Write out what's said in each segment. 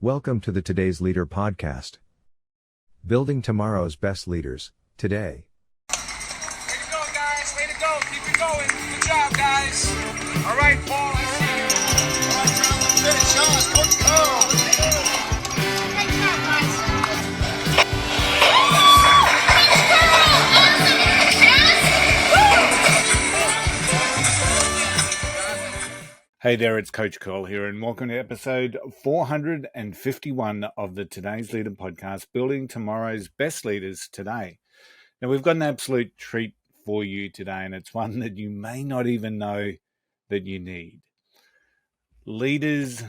Welcome to the Today's Leader podcast. Building tomorrow's best leaders, today. Way to go, guys. Way to go. Keep it going. Good job, guys. All right, Paul, I see you. All right, John, let's finish. Coach Cole. Great job, guys. Hey there, it's Coach Corella here, and welcome to episode 451 of the Today's Leader podcast, Building Tomorrow's Best Leaders Today. Now, we've got an absolute treat for you today, and it's one that you may not even know that you need. Leaders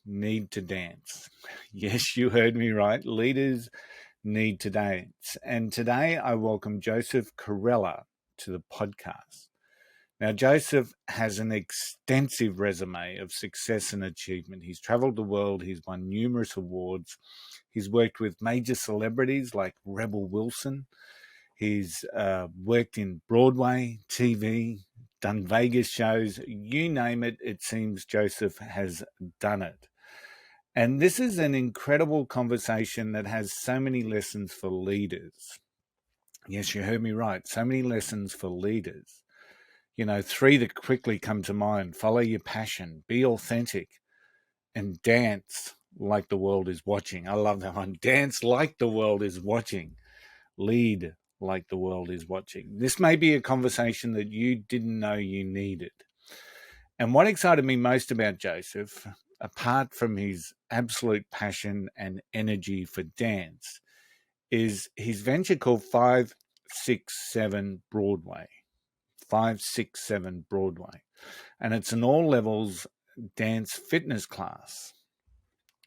need to dance. Yes, you heard me right. Leaders need to dance. And today I welcome Joseph Corella to the podcast. Now, Joseph has an extensive resume of success and achievement. He's traveled the world. He's won numerous awards. He's worked with major celebrities like Rebel Wilson. He's worked in Broadway, TV, done Vegas shows. You name it, it seems Joseph has done it. And this is an incredible conversation that has so many lessons for leaders. Yes, you heard me right. So many lessons for leaders. You know, 3 that quickly come to mind: follow your passion, be authentic, and dance like the world is watching. I love that one. Dance like the world is watching. Lead like the world is watching. This may be a conversation that you didn't know you needed. And what excited me most about Joseph, apart from his absolute passion and energy for dance, is his venture called 567 Broadway. 567 Broadway. And it's an all-levels dance fitness class,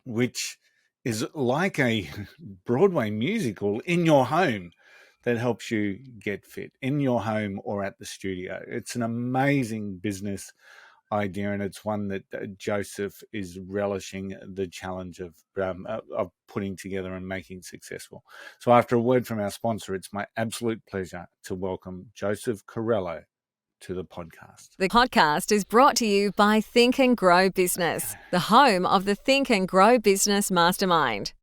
which is like a Broadway musical in your home that helps you get fit in your home or at the studio. It's an amazing business idea, and it's one that Joseph is relishing the challenge of putting together and making successful. So after a word from our sponsor, it's my absolute pleasure to welcome Joseph Corella to the podcast. The podcast is brought to you by Think and Grow Business, the home of the Think and Grow Business Mastermind.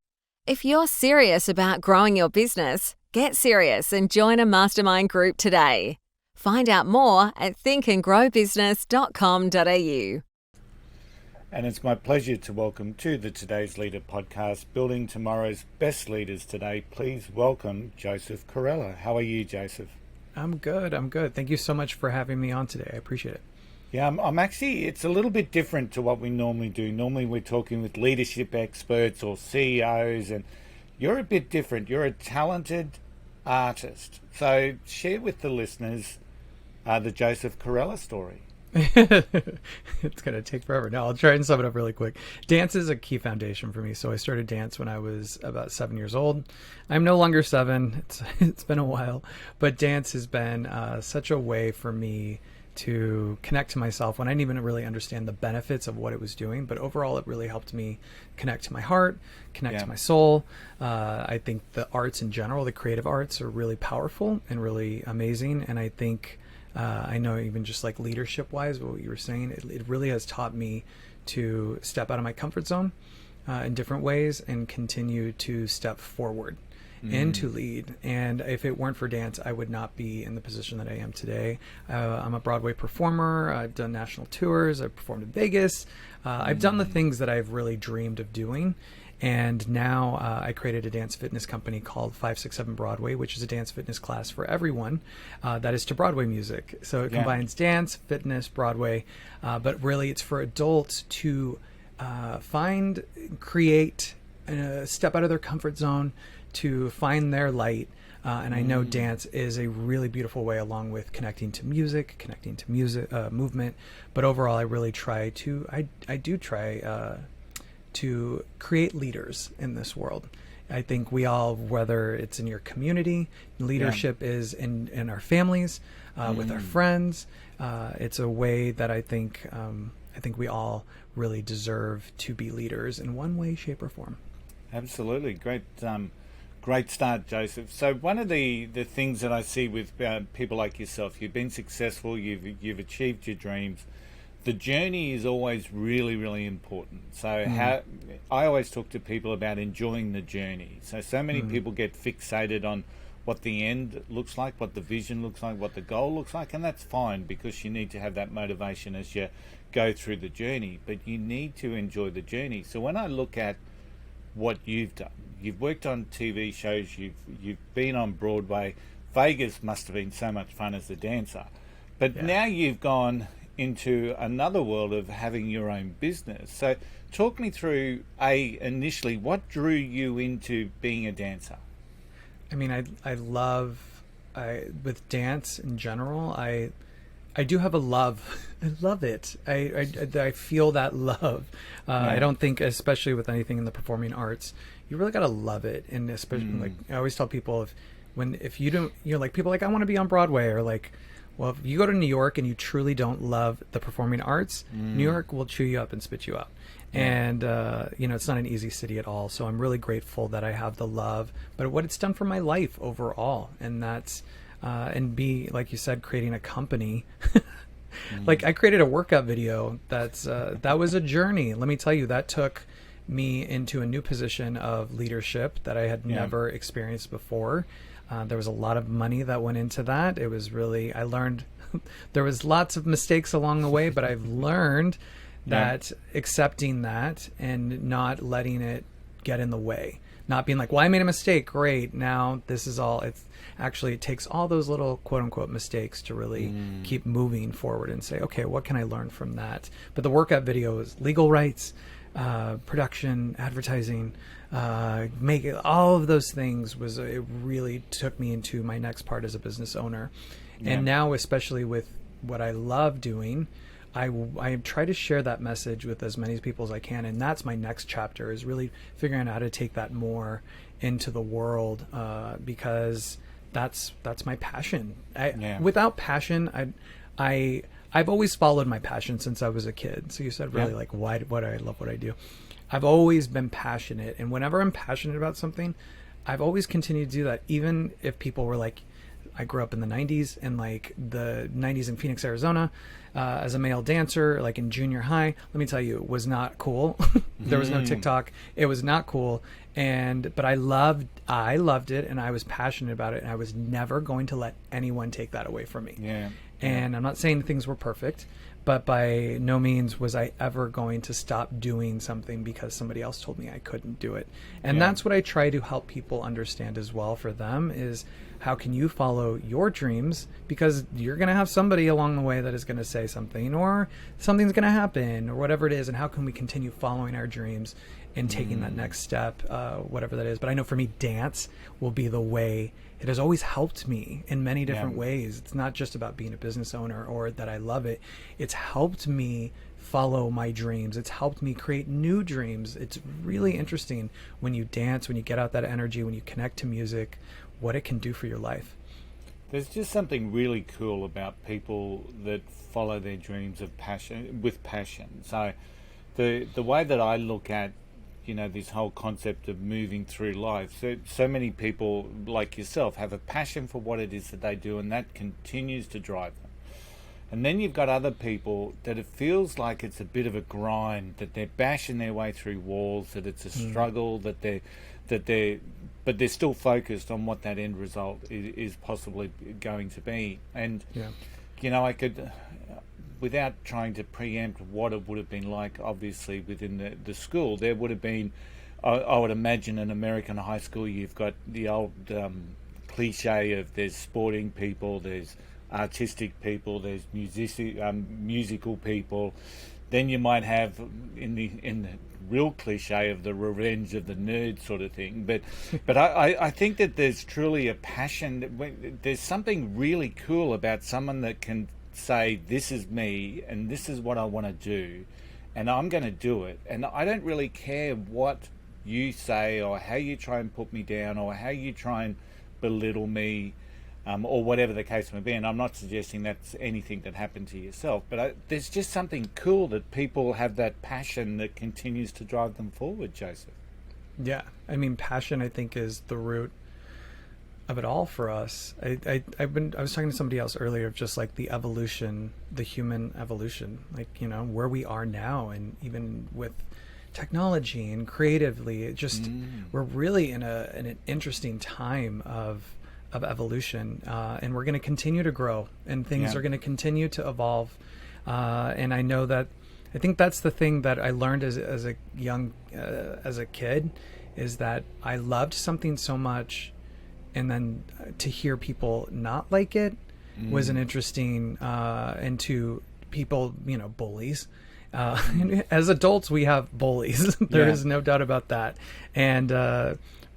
If you're serious about growing your business, get serious and join a mastermind group today. Find out more at thinkandgrowbusiness.com.au. And it's my pleasure to welcome to the Today's Leader podcast, Building Tomorrow's Best Leaders Today. Please welcome Joseph Corella. How are you, Joseph? I'm good. Thank you so much for having me on today. I appreciate it. Yeah, I'm actually, it's a little bit different to what we normally do. Normally we're talking with leadership experts or CEOs, and you're a bit different. You're a talented artist. So share with the listeners the Joseph Corella story. It's going to take forever. No, I'll try and sum it up really quick. Dance is a key foundation for me. So I started dance when I was about 7 years old. I'm no longer 7. It's been a while, but dance has been such a way for me to connect to myself when I didn't even really understand the benefits of what it was doing. But overall, it really helped me connect to my heart, connect to my soul. I think the arts in general, the creative arts, are really powerful and really amazing. And I think I know even just like leadership wise, what you were saying, it really has taught me to step out of my comfort zone in different ways and continue to step forward and to lead. And if it weren't for dance, I would not be in the position that I am today. I'm a Broadway performer. I've done national tours. I've performed in Vegas. I've done the things that I've really dreamed of doing. And now I created a dance fitness company called 567 Broadway, which is a dance fitness class for everyone that is to Broadway music. So it combines dance, fitness, Broadway, but really it's for adults to find, create, step out of their comfort zone, to find their light. And I know dance is a really beautiful way, along with connecting to music, movement. But overall, I really try to, I do try to create leaders in this world. I think we all, whether it's in your community, leadership is in our families, with our friends. It's a way that I think we all really deserve to be leaders in one way, shape, or form. Absolutely. Great start, Joseph. So one of the things that I see with people like yourself, you've been successful, you've achieved your dreams. the journey is always really, really important. So how I always talk to people about enjoying the journey. So many people get fixated on what the end looks like, what the vision looks like, what the goal looks like, and that's fine because you need to have that motivation as you go through the journey. But you need to enjoy the journey. So when I look at what you've done, you've worked on TV shows, you've been on Broadway. Vegas must have been so much fun as a dancer, but now you've gone into another world of having your own business. So talk me through initially what drew you into being a dancer. I mean, I love with dance in general. I do have a love. I love it. I feel that love. I don't think, especially with anything in the performing arts, you really gotta love it. And especially like I always tell people, if you don't, like people are like, I want to be on Broadway, or like, well, if you go to New York and you truly don't love the performing arts, New York will chew you up and spit you out. And, it's not an easy city at all. So I'm really grateful that I have the love, but what it's done for my life overall. And that's, like you said, creating a company. Like I created a workout video. That was a journey. Let me tell you, that took me into a new position of leadership that I had never experienced before. There was a lot of money that went into that. It was really, I learned there was lots of mistakes along the way, but I've learned that accepting that and not letting it get in the way, not being like, well, I made a mistake. Great. Now this is all, it takes all those little quote unquote mistakes to really keep moving forward and say, okay, what can I learn from that? But the workout video is legal rights, production, advertising, make it, all of those things it really took me into my next part as a business owner. And now, especially with what I love doing, I try to share that message with as many people as I can. And that's my next chapter, is really figuring out how to take that more into the world, because that's my passion. Without passion, I've always followed my passion since I was a kid. So you said really like, why do I love what I do? I've always been passionate. And whenever I'm passionate about something, I've always continued to do that. Even if people were like, I grew up in the 90s, and like the 90s in Phoenix, Arizona, as a male dancer, like in junior high, let me tell you, it was not cool. There was no TikTok. It was not cool. But I loved it, and I was passionate about it, and I was never going to let anyone take that away from me. And I'm not saying things were perfect, but by no means was I ever going to stop doing something because somebody else told me I couldn't do it. And that's what I try to help people understand as well. For them is, how can you follow your dreams? Because you're going to have somebody along the way that is going to say something, or something's going to happen, or whatever it is. And how can we continue following our dreams and taking that next step, whatever that is. But I know for me, dance will be the way. It has always helped me in many different ways. It's not just about being a business owner or that I love it. It's helped me follow my dreams. It's helped me create new dreams. It's really interesting when you dance, when you get out that energy, when you connect to music, what it can do for your life. There's just something really cool about people that follow their dreams with passion. So the way that I look at, this whole concept of moving through life. So many people like yourself have a passion for what it is that they do, and that continues to drive them. And then you've got other people that it feels like it's a bit of a grind, that they're bashing their way through walls, that it's a struggle, but they're still focused on what that end result is possibly going to be. And I could, without trying to preempt what it would have been like, obviously within the school, there would have been, I would imagine, an American high school, you've got the old cliche of there's sporting people, there's artistic people, there's musical people. Then you might have in the real cliche of the revenge of the nerd sort of thing. But I think that there's truly a passion. There's something really cool about someone that can say, this is me and this is what I want to do, and I'm going to do it. And I don't really care what you say or how you try and put me down or how you try and belittle me. Or whatever the case may be, and I'm not suggesting that's anything that happened to yourself, but there's just something cool that people have that passion that continues to drive them forward, Joseph. Yeah, I mean, passion, I think, is the root of it all for us. I was talking to somebody else earlier of just like the evolution, the human evolution, like, you know, where we are now, and even with technology and creatively, it just we're really in an interesting time of evolution, and we're going to continue to grow, and things are going to continue to evolve, and I think that's the thing that I learned as a kid, is that I loved something so much, and then to hear people not like it was an interesting, and to people, you know, bullies. As adults, we have bullies. There is no doubt about that. And,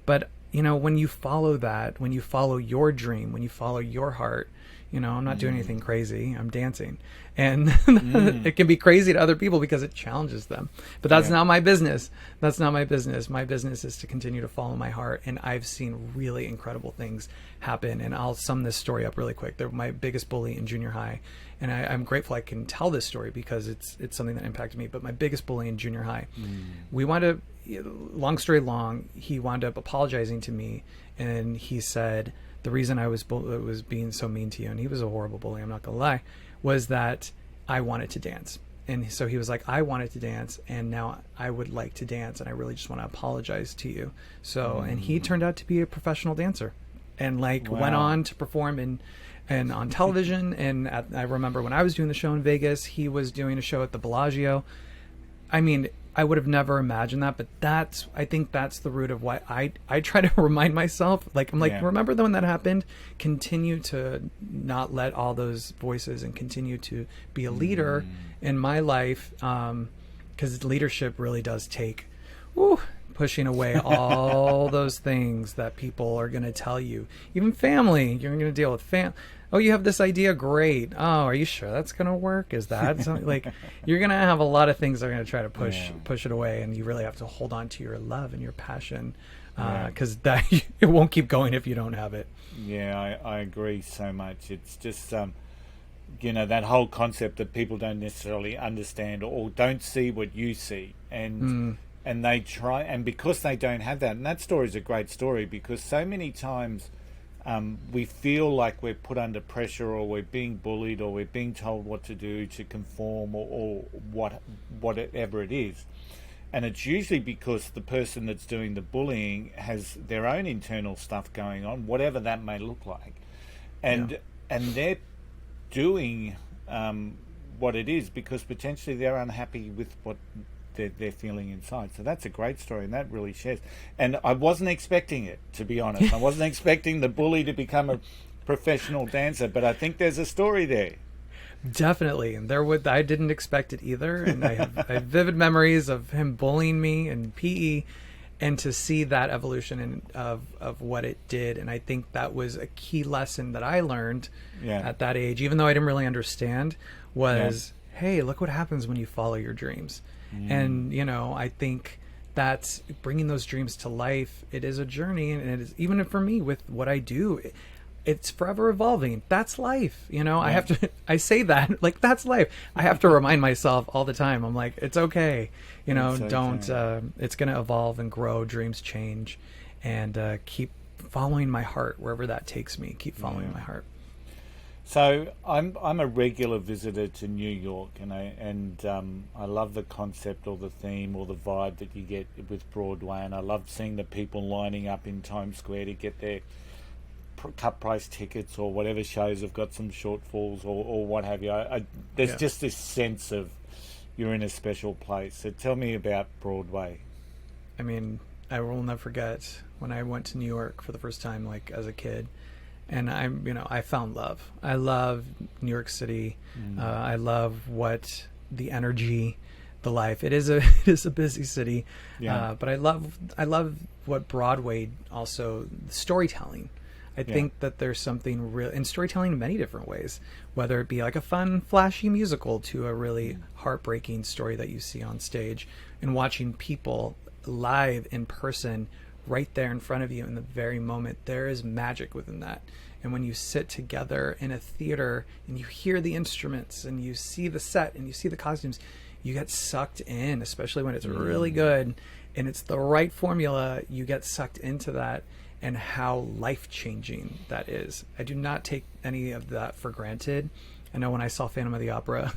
but, you know, when you follow that, when you follow your dream, when you follow your heart, you know, I'm not doing anything crazy. I'm dancing. And it can be crazy to other people because it challenges them. But that's not my business. That's not my business. My business is to continue to follow my heart. And I've seen really incredible things happen. And I'll sum this story up really quick. They're my biggest bully in junior high. And I'm grateful I can tell this story because it's something that impacted me. But my biggest bully in junior high, we wound up, long story long, he wound up apologizing to me. And he said, the reason I was being so mean to you, and he was a horrible bully, I'm not gonna lie, was that I wanted to dance. And so he was like, I wanted to dance, and now I would like to dance, and I really just want to apologize to you. So, and he turned out to be a professional dancer, and like went on to perform and on television. And I remember when I was doing the show in Vegas, he was doing a show at the Bellagio. I mean, I would have never imagined that, but I think that's the root of why I try to remind myself, like, I'm like, remember when that happened? Continue to not let all those voices, and continue to be a leader in my life. 'Cause leadership really does take, pushing away all those things that people are going to tell you, even family. You're going to deal with oh, you have this idea, great. Oh, are you sure that's going to work? Is that something? Like, you're going to have a lot of things that are going to try to push it away, and you really have to hold on to your love and your passion, because that it won't keep going if you don't have it. Yeah, I agree so much. It's just you know, that whole concept that people don't necessarily understand or don't see what you see, and they try, and because they don't have that, and that story is a great story, because so many times we feel like we're put under pressure, or we're being bullied, or we're being told what to do to conform, or whatever it is. And it's usually because the person that's doing the bullying has their own internal stuff going on, whatever that may look like. And they're doing what it is because potentially they're unhappy with what they're feeling inside. So that's a great story, and that really shares. And I wasn't expecting it, to be honest. I wasn't expecting the bully to become a professional dancer, but I think there's a story there. Definitely. And I didn't expect it either. And I have vivid memories of him bullying me in PE, and to see that evolution of what it did. And I think that was a key lesson that I learned at that age, even though I didn't really understand, was, hey, look what happens when you follow your dreams. And, you know, I think that's bringing those dreams to life. It is a journey, and it is, even for me with what I do, it's forever evolving. That's life. You know, I say that like, that's life. I have to remind myself all the time. I'm like, it's okay. You know, it's going to evolve and grow. Dreams change, and keep following my heart wherever that takes me. Keep following my heart. So I'm a regular visitor to New York, and I love the concept or the theme or the vibe that you get with Broadway, and I love seeing the people lining up in Times Square to get their cut price tickets, or whatever shows have got some shortfalls, or what have you. There's just this sense of you're in a special place. So tell me about Broadway. I mean, I will never forget when I went to New York for the first time, like as a kid. And I found love. I love New York City. I love the energy, the life. It is a busy city. But I love what Broadway also, storytelling. I think that there's something real in storytelling in many different ways, whether it be like a fun, flashy musical to a really heartbreaking story that you see on stage, and watching people live in person right there in front of you in the very moment. There is magic within that. And when you sit together in a theater and you hear the instruments and you see the set and you see the costumes, you get sucked in, especially when it's really good and it's the right formula. You get sucked into that, and how life-changing that is. I do not take any of that for granted. I know when I saw Phantom of the Opera,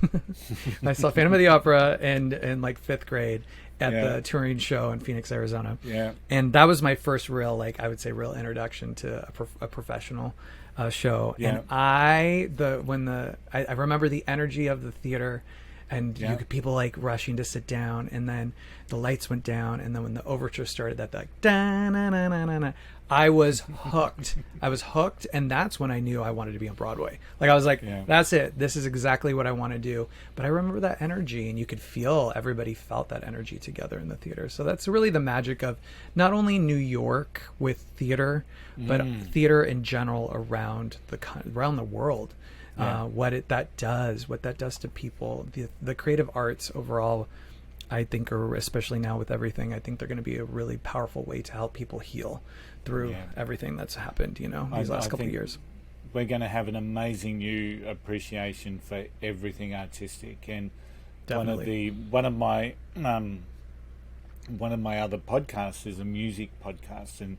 I saw Phantom of the Opera in like 5th grade at the touring show in Phoenix, Arizona. Yeah. And that was my first real, like, I would say real introduction to a professional show. Yeah. And I remember the energy of the theater, and you could, people like rushing to sit down, and then the lights went down, and then when the overture started, that like da na na na na na, I was hooked. And that's when I knew I wanted to be on Broadway. Like I was like, that's it. This is exactly what I want to do. But I remember that energy, and you could feel, everybody felt that energy together in the theater. So that's really the magic of not only New York with theater, but theater in general around the world. What that does to people, the creative arts overall, I think, are, especially now with everything, I think they're going to be a really powerful way to help people heal through everything that's happened, these last couple of years. We're going to have an amazing new appreciation for everything artistic, and Definitely. one of my other podcasts is a music podcast, and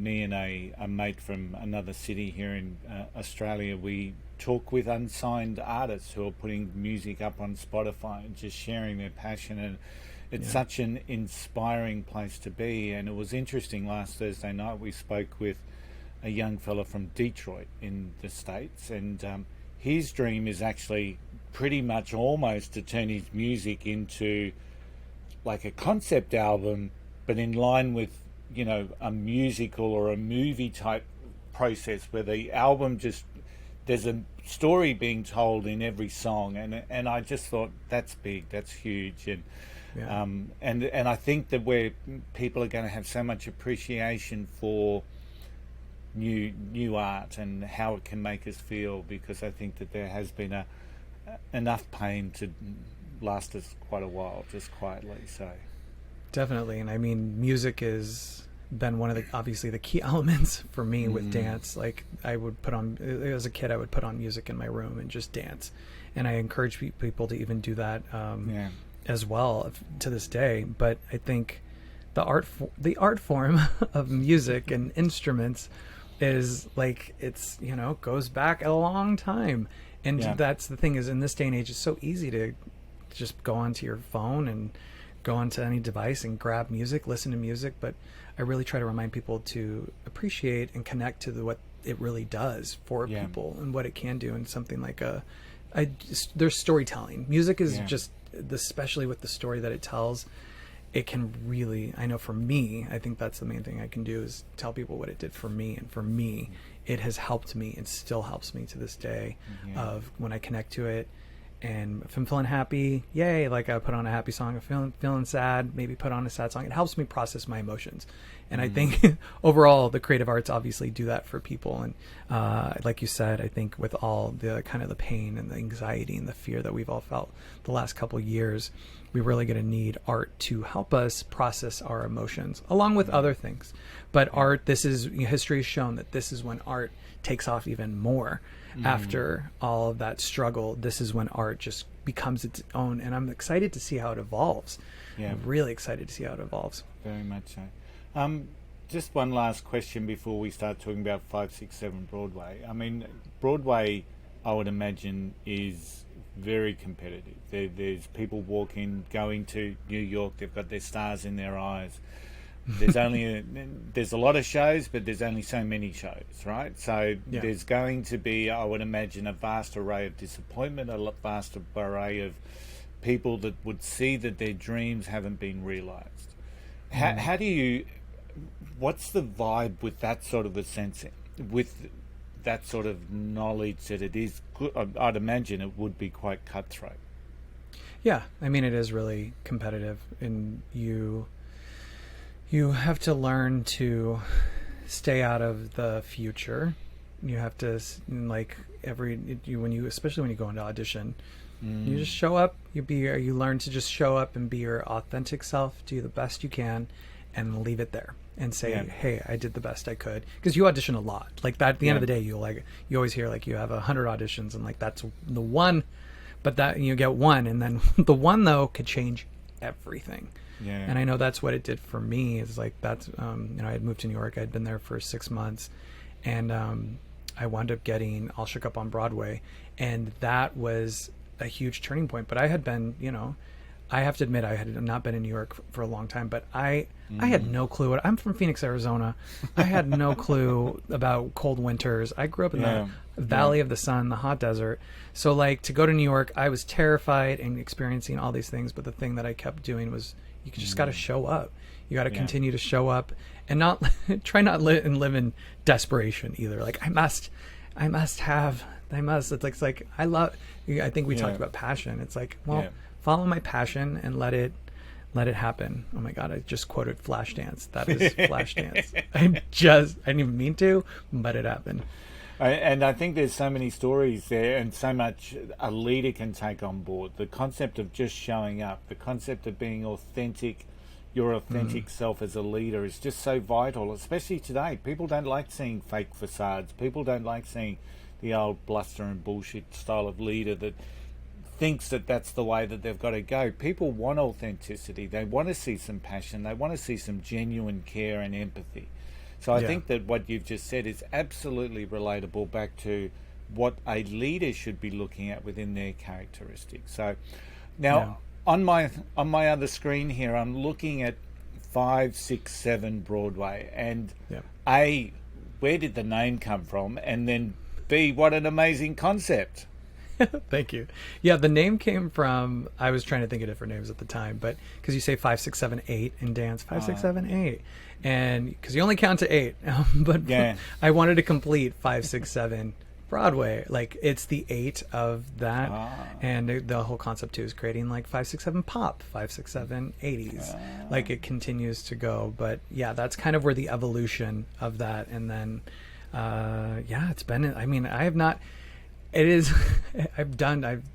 me and a mate from another city here in Australia, we talk with unsigned artists who are putting music up on Spotify and just sharing their passion, and it's such an inspiring place to be. And it was interesting, last Thursday night we spoke with a young fella from Detroit in the States, and his dream is actually pretty much almost to turn his music into like a concept album, but in line with a musical or a movie type process, where the album just, there's a story being told in every song, and I just thought that's big, that's huge, and I think that where people are going to have so much appreciation for new art and how it can make us feel, because I think that there has been enough pain to last us quite a while, just quietly. So Definitely. And I mean, music has been one of the, obviously the key elements for me with dance. Like I would put on, as a kid, I would put on music in my room and just dance. And I encourage people to even do that as well to this day. But I think the art form of music and instruments is like, it's, goes back a long time. And that's the thing, is in this day and age, it's so easy to just go onto your phone and go onto any device and grab music, listen to music. But I really try to remind people to appreciate and connect to what it really does for people and what it can do. And something like there's storytelling. Music is just, especially with the story that it tells, it can really, I know for me, I think that's the main thing I can do, is tell people what it did for me. And for me, it has helped me. It still helps me to this day of when I connect to it. And if I'm feeling happy, yay, like I put on a happy song. If I'm feeling sad, maybe put on a sad song. It helps me process my emotions. And I think overall, the creative arts obviously do that for people. And like you said, I think with all the kind of the pain and the anxiety and the fear that we've all felt the last couple of years, we really going to need art to help us process our emotions, along with other things. But art, history has shown that this is when art takes off even more. After all of that struggle, this is when art just becomes its own. And I'm excited to see how it evolves. I'm really excited to see how it evolves. Very much so. Just one last question before we start talking about 567 Broadway. I mean, Broadway, I would imagine, is very competitive. There's people going to New York, they've got their stars in their eyes. There's a lot of shows, but there's only so many shows, right? So there's going to be, I would imagine, a vast array of disappointment, a vast array of people that would see that their dreams haven't been realized. How do you, what's the vibe with that sort of a sense, with that sort of knowledge that it is good? I'd imagine it would be quite cutthroat. Yeah, I mean, it is really competitive, and you have to learn to stay out of the future. You have to, like, especially when you go into audition, you just show up. You learn to just show up and be your authentic self, do the best you can, and leave it there. And say, hey, I did the best I could. Because you audition a lot. Like that, at the end of the day, you always hear like you have 100 auditions, and like that's the one, but that you get one, and then the one though could change everything. And I know that's what it did for me. It's like, that's, I had moved to New York. I'd been there for 6 months, and I wound up getting All Shook Up on Broadway. And that was a huge turning point. But I had been, I have to admit, I had not been in New York for a long time, but I had no clue. I'm from Phoenix, Arizona. I had no clue about cold winters. I grew up in the Valley of the Sun, the hot desert. So like, to go to New York, I was terrified and experiencing all these things. But the thing that I kept doing was, you just got to show up. You got to continue to show up, and not try not live in desperation either. Like, I must. It's like I think we talked about passion. It's like, follow my passion and let it happen. Oh my God, I just quoted Flashdance. That is Flashdance. I didn't even mean to, but it happened. And I think there's so many stories there, and so much a leader can take on board. The concept of just showing up, the concept of being authentic, your authentic self as a leader is just so vital, especially today. People don't like seeing fake facades. People don't like seeing the old bluster and bullshit style of leader that thinks that that's the way that they've got to go. People want authenticity. They want to see some passion. They want to see some genuine care and empathy. So I think that what you've just said is absolutely relatable back to what a leader should be looking at within their characteristics. So now on my other screen here, I'm looking at 5, 6, 7 Broadway, and A, where did the name come from? And then B, what an amazing concept. Thank you. Yeah, the name came from, I was trying to think of different names at the time, but because you say 5, 6, 7, 8 in dance, 5, 6, 7, 8, and because you only count to 8, but I wanted to complete 5, 6, 7 Broadway. Like, it's the 8 of that, and the whole concept too is creating like 5, 6, 7 pop, 5, 6, 7 80s. Like, it continues to go, but yeah, that's kind of where the evolution of that, and then it's been. I mean, I have not. It is. I've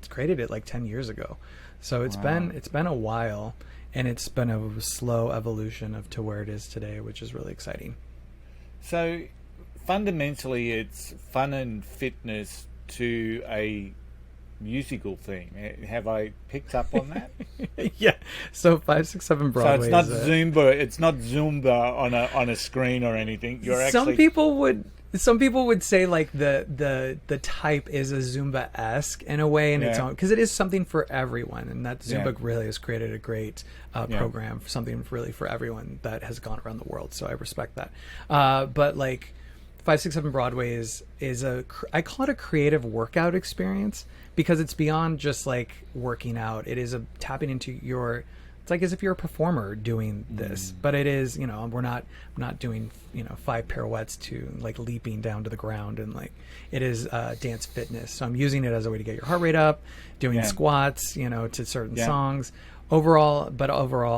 created it like 10 years ago, so it's been a while, and it's been a slow evolution to where it is today, which is really exciting. So fundamentally, it's fun and fitness to a musical theme. Have I picked up on that? Yeah. So 5, 6, 7 Broadway. So it's not Zumba. It's not Zumba on a screen or anything. You're actually. Some people would say like the type is a Zumba-esque in a way in its own, because it is something for everyone, and that Zumba really has created a great program, something really for everyone that has gone around the world. So I respect that. But like 5, 6, 7 Broadway is I call it a creative workout experience, because it's beyond just like working out. It is a tapping into your. It's like as if you're a performer doing this, but it is, I'm not doing, 5 pirouettes to like leaping down to the ground, and like it is dance fitness. So I'm using it as a way to get your heart rate up, doing squats, to certain songs. Overall,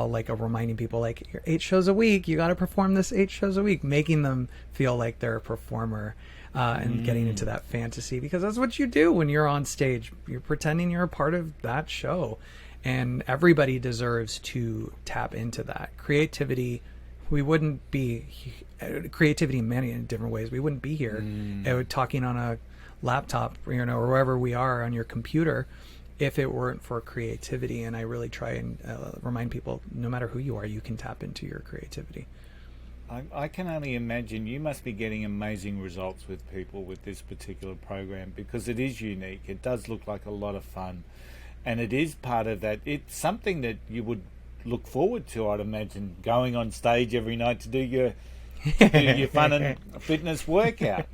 like reminding people like, you're 8 shows a week, you got to perform this 8 shows a week, making them feel like they're a performer. And getting into that fantasy, because that's what you do when you're on stage. You're pretending you're a part of that show. And everybody deserves to tap into that creativity. We wouldn't be creativity in many different ways. We wouldn't be here talking on a laptop, or wherever we are on your computer, if it weren't for creativity. And I really try and remind people, no matter who you are, you can tap into your creativity. I can only imagine you must be getting amazing results with people with this particular program, because it is unique. It does look like a lot of fun. And it is part of that. It's something that you would look forward to, I'd imagine, going on stage every night to do your fun and fitness workout.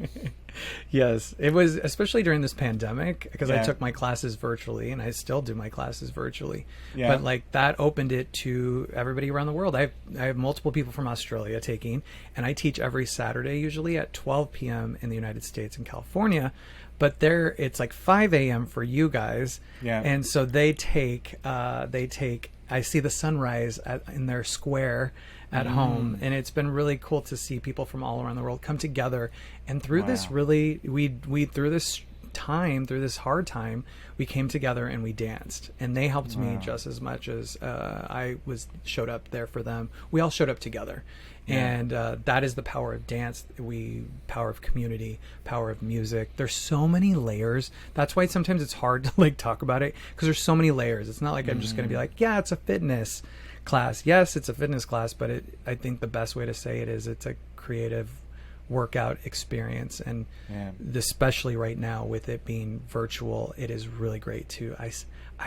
Yes, it was, especially during this pandemic, because I took my classes virtually, and I still do my classes virtually. But like, that opened it to everybody around the world. I have multiple people from Australia taking, and I teach every Saturday, usually at 12 p.m. in the United States and California. But there, it's like 5 a.m. for you guys, and so they take. I see the sunrise in their square at home, and it's been really cool to see people from all around the world come together. And through this, really, we through this hard time, we came together and we danced, and they helped me just as much as I showed up there for them. We all showed up together. And that is the power of dance. Power of community, power of music. There's so many layers. That's why sometimes it's hard to like talk about it, because there's so many layers. It's not like I'm just going to be like, yeah, it's a fitness class. Yes, it's a fitness class, but I think the best way to say it is it's a creative workout experience. And especially right now with it being virtual, it is really great too.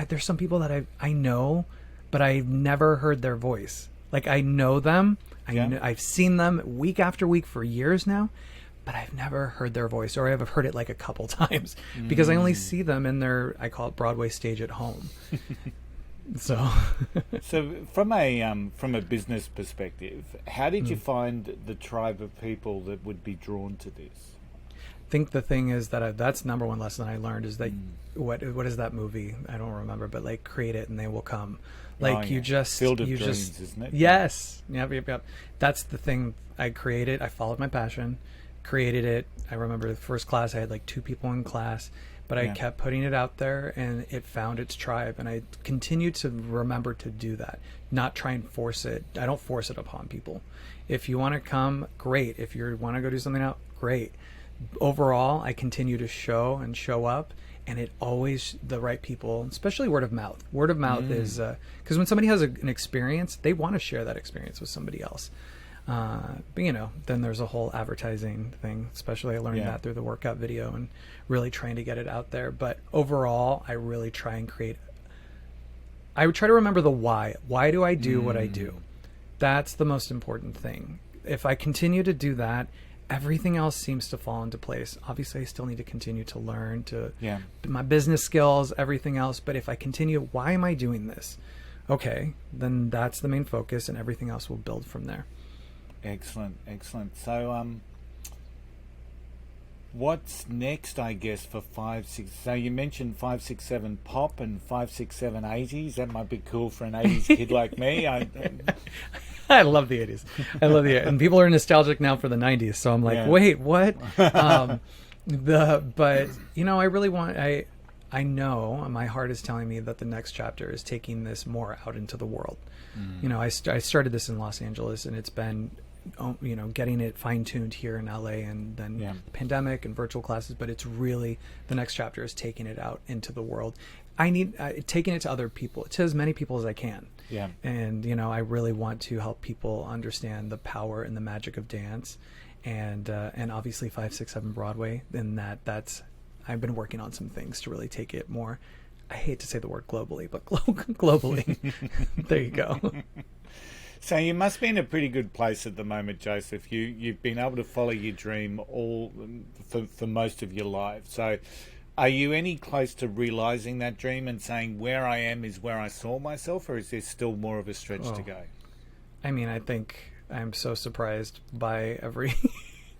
There's some people that I know, but I've never heard their voice. Like, I know them. I've seen them week after week for years now, but I've never heard their voice, or I've heard it like a couple times because I only see them in I call it Broadway stage at home. So from a business perspective, how did you find the tribe of people that would be drawn to this? I think the thing is that that's number one lesson I learned is that what is that movie? I don't remember, but like, create it and they will come. Like, you just Field of Dreams, isn't it? Yes. Yep. That's the thing. I created. I followed my passion, created it. I remember the first class I had like 2 people in class, but I kept putting it out there and it found its tribe. And I continue to remember to do that, not try and force it. I don't force it upon people. If you want to come, great. If you want to go do something out, great. Overall, I continue to show up. And it always, the right people, especially word of mouth. Word of mouth is, because when somebody has an experience, they want to share that experience with somebody else. But then there's a whole advertising thing, especially I learned that through the workout video and really trying to get it out there. But overall, I really try and I would try to remember the why. Why do I do what I do? That's the most important thing. If I continue to do that, everything else seems to fall into place. Obviously, I still need to continue to learn my business skills, everything else. But if I continue, why am I doing this? Okay, then that's the main focus, and everything else will build from there. Excellent. So, what's next, I guess, for 5, 6? So you mentioned 5, 6, 7 pop and 5, 6, 7 80s. That might be cool for an 80s kid like me. I love the 80s. I love and people are nostalgic now for the 90s. So I'm like, wait, what? But I really want. I know my heart is telling me that the next chapter is taking this more out into the world. I started this in Los Angeles, and it's been, getting it fine-tuned here in LA, and then the pandemic and virtual classes. But it's really, the next chapter is taking it out into the world. I need taking it to other people, to as many people as I can. Yeah. And, I really want to help people understand the power and the magic of dance, and obviously 5, 6, 7 Broadway. And that's, I've been working on some things to really take it more. I hate to say the word globally, but globally. There you go. So you must be in a pretty good place at the moment, Joseph. You've been able to follow your dream all for most of your life. So are you any close to realizing that dream and saying, where I am is where I saw myself, or is there still more of a stretch to go? I mean, I think I'm so surprised by every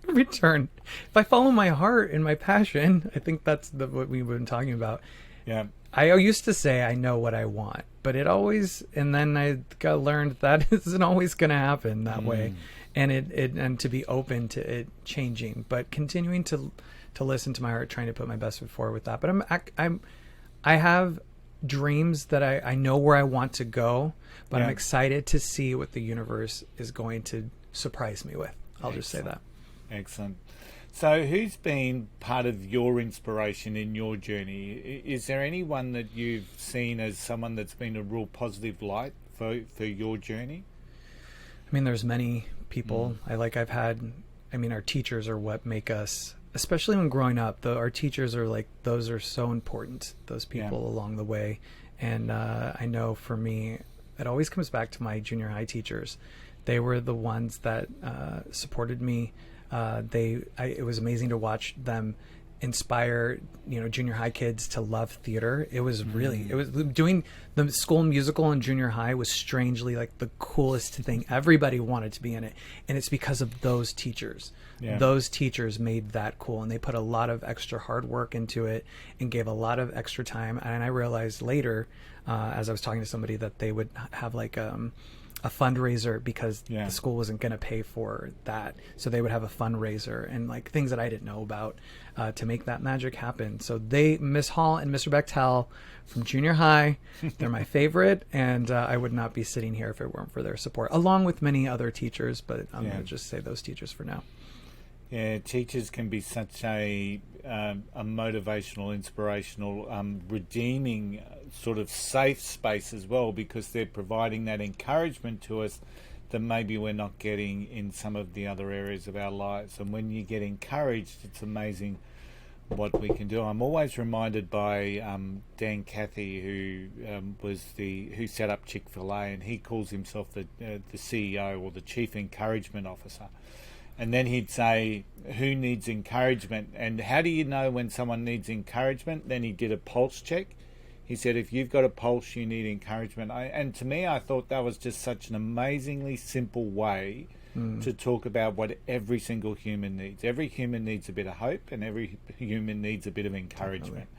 return. If I follow my heart and my passion, I think that's what we've been talking about. Yeah. I used to say I know what I want, but and then I learned that isn't always going to happen that way, and and to be open to it changing, but continuing to listen to my heart, trying to put my best foot forward with that. But I have dreams that I know where I want to go, but I'm excited to see what the universe is going to surprise me with. I'll just say that. Excellent. So who's been part of your inspiration in your journey? Is there anyone that you've seen as someone that's been a real positive light for your journey? I mean, there's many people. Our teachers are what make us, especially when growing up, our teachers are those are so important, those people along the way. And I know for me, it always comes back to my junior high teachers. They were the ones that supported me. It was amazing to watch them inspire, junior high kids to love theater. It was really, it was doing the school musical in junior high was strangely the coolest thing. Everybody wanted to be in it. And it's because of those teachers. Yeah. Those teachers made that cool, and they put a lot of extra hard work into it and gave a lot of extra time. And I realized later, as I was talking to somebody, that they would have a fundraiser because the school wasn't going to pay for that. So they would have a fundraiser and things that I didn't know about to make that magic happen. So Miss Hall and Mr. Bechtel from junior high, they're my favorite. And I would not be sitting here if it weren't for their support, along with many other teachers. But I'm going to just say those teachers for now. Yeah, teachers can be such a motivational, inspirational, redeeming sort of safe space as well, because they're providing that encouragement to us that maybe we're not getting in some of the other areas of our lives. And when you get encouraged, it's amazing what we can do. I'm always reminded by Dan Cathy, who set up Chick-fil-A, and he calls himself the CEO, or the Chief Encouragement Officer. And then he'd say, who needs encouragement? And how do you know when someone needs encouragement? Then he did a pulse check. He said, if you've got a pulse, you need encouragement. And to me, I thought that was just such an amazingly simple way to talk about what every single human needs. Every human needs a bit of hope, and every human needs a bit of encouragement.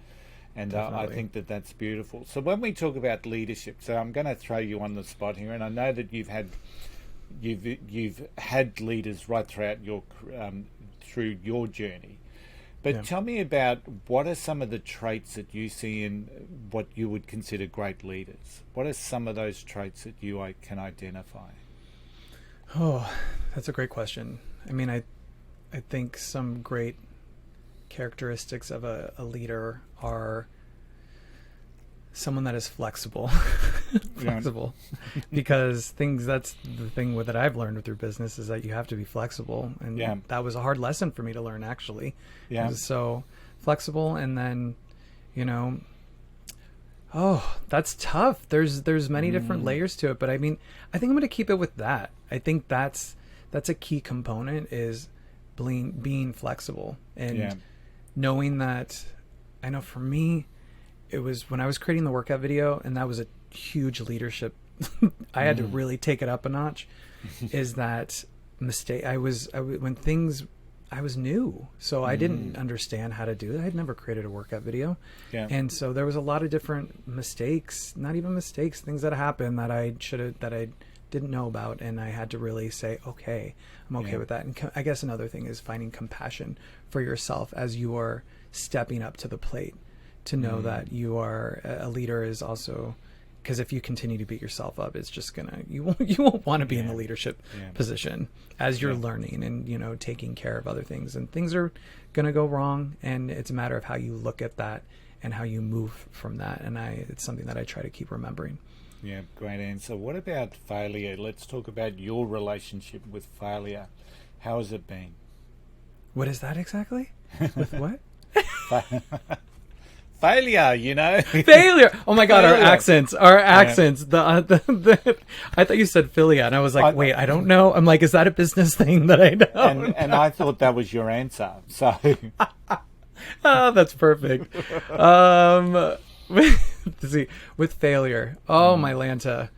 And I think that that's beautiful. So when we talk about leadership, so I'm going to throw you on the spot here, and I know that you've had leaders right throughout your through your journey, but tell me about, what are some of the traits that you see in what you would consider great leaders? What are some of those traits that you can identify? Oh, that's a great question. I mean, I think some great characteristics of a leader are someone that is flexible. Flexible. Because that's the thing that I've learned through business, is that you have to be flexible. And that was a hard lesson for me to learn, actually. Yeah. So flexible, and then, that's tough. There's many different layers to it, but I mean, I think I'm going to keep it with that. I think that's a key component, is being flexible, and knowing that. I know for me, it was when I was creating the workout video, and that was a huge leadership. I had to really take it up a notch. Is that mistake? I was new, so I didn't understand how to do it. I had never created a workout video, and so there was a lot of different mistakes, not even mistakes, things that happened that I didn't know about, and I had to really say, okay, I'm okay with that. And I guess another thing is finding compassion for yourself as you are stepping up to the plate, to know that you are a leader is also, because if you continue to beat yourself up, it's just you won't want to be in the leadership position as you're learning and taking care of other things, and things are gonna go wrong, and it's a matter of how you look at that and how you move from that. And it's something that I try to keep remembering. Yeah, great answer. What about failure? Let's talk about your relationship with failure. How has it been? What is that exactly? With what? Failure, Failure. Oh my God, Failure. Our accents. I thought you said philia, and I was like, wait, I don't know. I'm like, is that a business thing that I know? And I thought that was your answer. So, oh, that's perfect. See, with failure. Oh, my Lanta.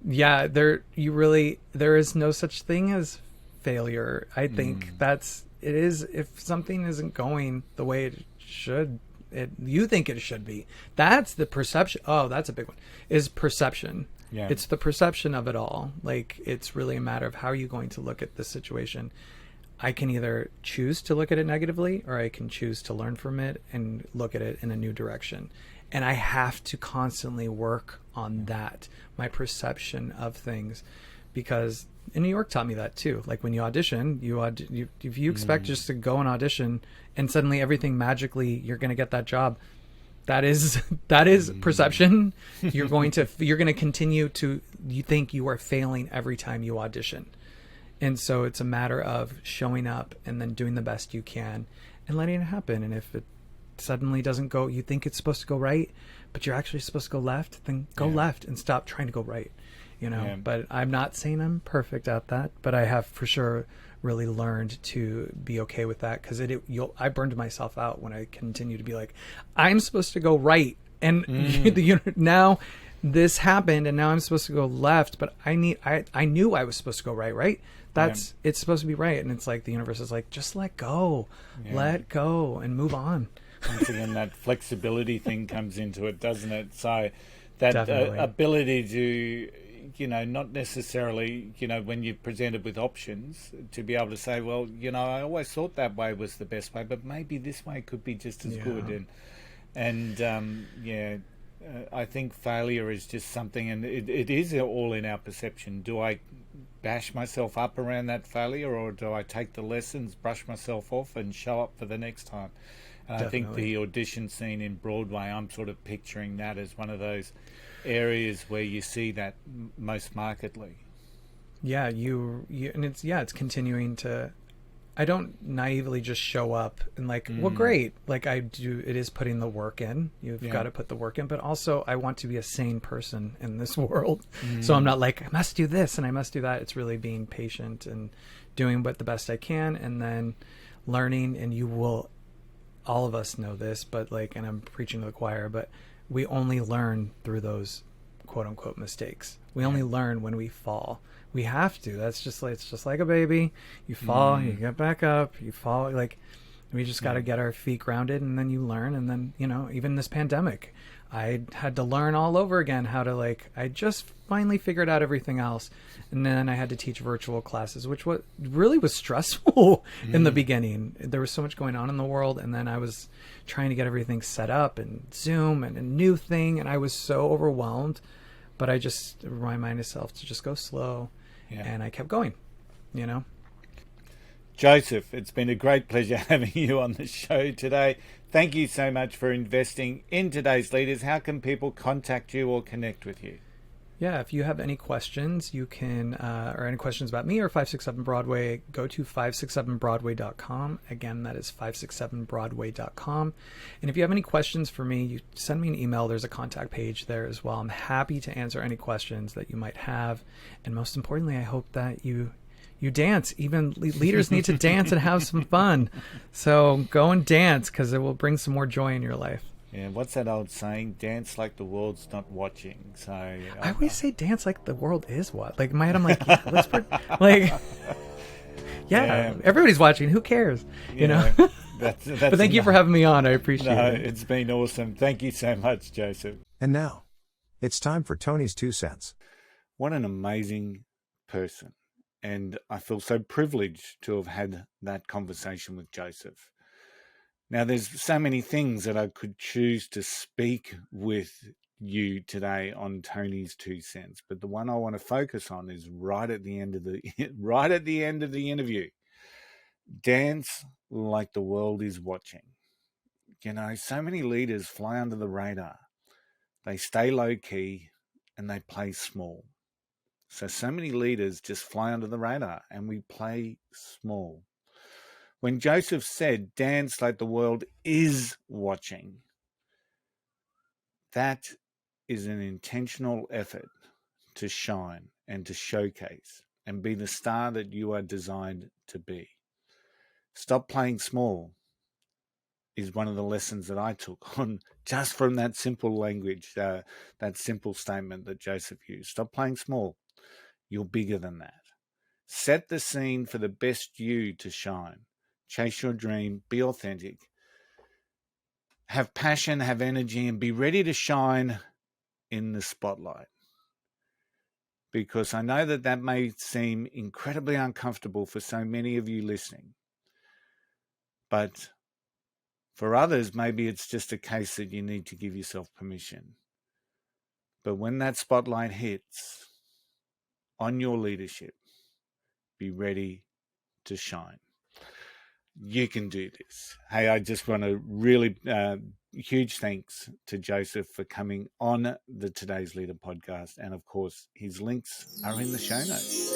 Yeah, there is no such thing as failure. I think it is, if something isn't going the way it should, you think it should be. That's the perception. Oh, that's a big one. Is perception. Yeah. It's the perception of it all. Like, it's really a matter of how are you going to look at the situation. I can either choose to look at it negatively, or I can choose to learn from it and look at it in a new direction. And I have to constantly work on that, my perception of things, because in New York taught me that too. Like, when you audition, if you expect just to go and audition and suddenly everything magically, you're going to get that job. That is perception. You're going to continue to, you think you are failing every time you audition. And so it's a matter of showing up and then doing the best you can and letting it happen. And if it suddenly doesn't go, you think it's supposed to go right, but you're actually supposed to go left, then go left and stop trying to go right. But I'm not saying I'm perfect at that, but I have for sure really learned to be okay with that, because I burned myself out when I continue to be like, I'm supposed to go right, and now this happened, and now I'm supposed to go left, but I knew I was supposed to go right. It's supposed to be right, and it's like the universe is like, just let go, and move on. Once again, that flexibility thing comes into it, doesn't it? So that ability to, not necessarily, when you're presented with options, to be able to say, well, I always thought that way was the best way, but maybe this way could be just as good. I think failure is just something, and it is all in our perception. Do I bash myself up around that failure, or do I take the lessons, brush myself off, and show up for the next time? And I think the audition scene in Broadway, I'm sort of picturing that as one of those areas where you see that most markedly. Yeah, and it's continuing to. I don't naively just show up and like, well, great. Like I do, it is putting the work in. You've got to put the work in, but also I want to be a sane person in this world. So I'm not like, I must do this and I must do that. It's really being patient and doing what the best I can, and then learning. And all of us know this, but like, and I'm preaching to the choir, but we only learn through those quote unquote mistakes. We only learn when we fall. We have to. It's just like a baby. You fall, you get back up, you fall. Like, we just got to get our feet grounded, and then you learn. And then, even this pandemic, I had to learn all over again how to I just finally figured out everything else. And then I had to teach virtual classes, which really was stressful in the beginning. There was so much going on in the world. And then I was trying to get everything set up and Zoom and a new thing. And I was so overwhelmed, but I just remind myself to just go slow. And I kept going, Joseph, it's been a great pleasure having you on the show today. Thank you so much for investing in today's leaders. How can people contact you or connect with you? Yeah, if you have any questions, you can, or any questions about me or 567 Broadway, go to 567broadway.com. Again, that is 567broadway.com. And if you have any questions for me, you send me an email. There's a contact page there as well. I'm happy to answer any questions that you might have. And most importantly, I hope that you dance. Even leaders need to dance and have some fun. So go and dance, because it will bring some more joy in your life. Yeah, what's that old saying? Dance like the world's not watching. So I always say dance like the world is what. Like in my head, I'm like, everybody's watching. Who cares? That's but thank you for having me on. I appreciate it. It's been awesome. Thank you so much, Joseph. And now, it's time for Tony's 2 cents. What an amazing person. And I feel so privileged to have had that conversation with Joseph. Now, there's so many things that I could choose to speak with you today on Tony's 2 cents, but the one I want to focus on is right at the end of the interview. Dance like the world is watching. So many leaders fly under the radar. They stay low key and they play small. So many leaders just fly under the radar and we play small. When Joseph said, dance like the world is watching, that is an intentional effort to shine and to showcase and be the star that you are designed to be. Stop playing small is one of the lessons that I took on just from that simple language, that simple statement that Joseph used. Stop playing small. You're bigger than that. Set the scene for the best you to shine. Chase your dream, be authentic, have passion, have energy, and be ready to shine in the spotlight. Because I know that may seem incredibly uncomfortable for so many of you listening. But for others, maybe it's just a case that you need to give yourself permission. But when that spotlight hits on your leadership, be ready to shine. You can do this. Hey, I just want to really huge thanks to Joseph for coming on the Today's Leader podcast. And of course, his links are in the show notes.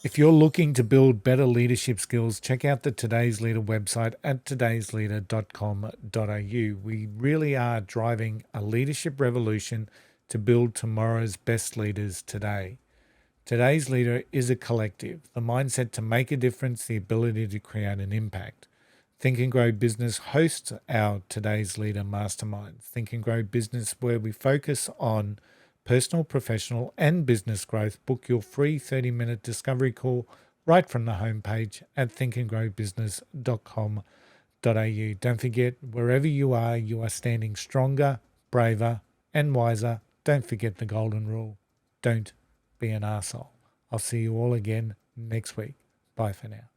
If you're looking to build better leadership skills, check out the Today's Leader website at todaysleader.com.au. We really are driving a leadership revolution to build tomorrow's best leaders today. Today's Leader is a collective, the mindset to make a difference, the ability to create an impact. Think and Grow Business hosts our Today's Leader Mastermind. Think and Grow Business, where we focus on personal, professional, and business growth. Book your free 30-minute discovery call right from the homepage at thinkandgrowbusiness.com.au. Don't forget, wherever you are standing stronger, braver, and wiser. Don't forget the golden rule. Don't be an arsehole. I'll see you all again next week. Bye for now.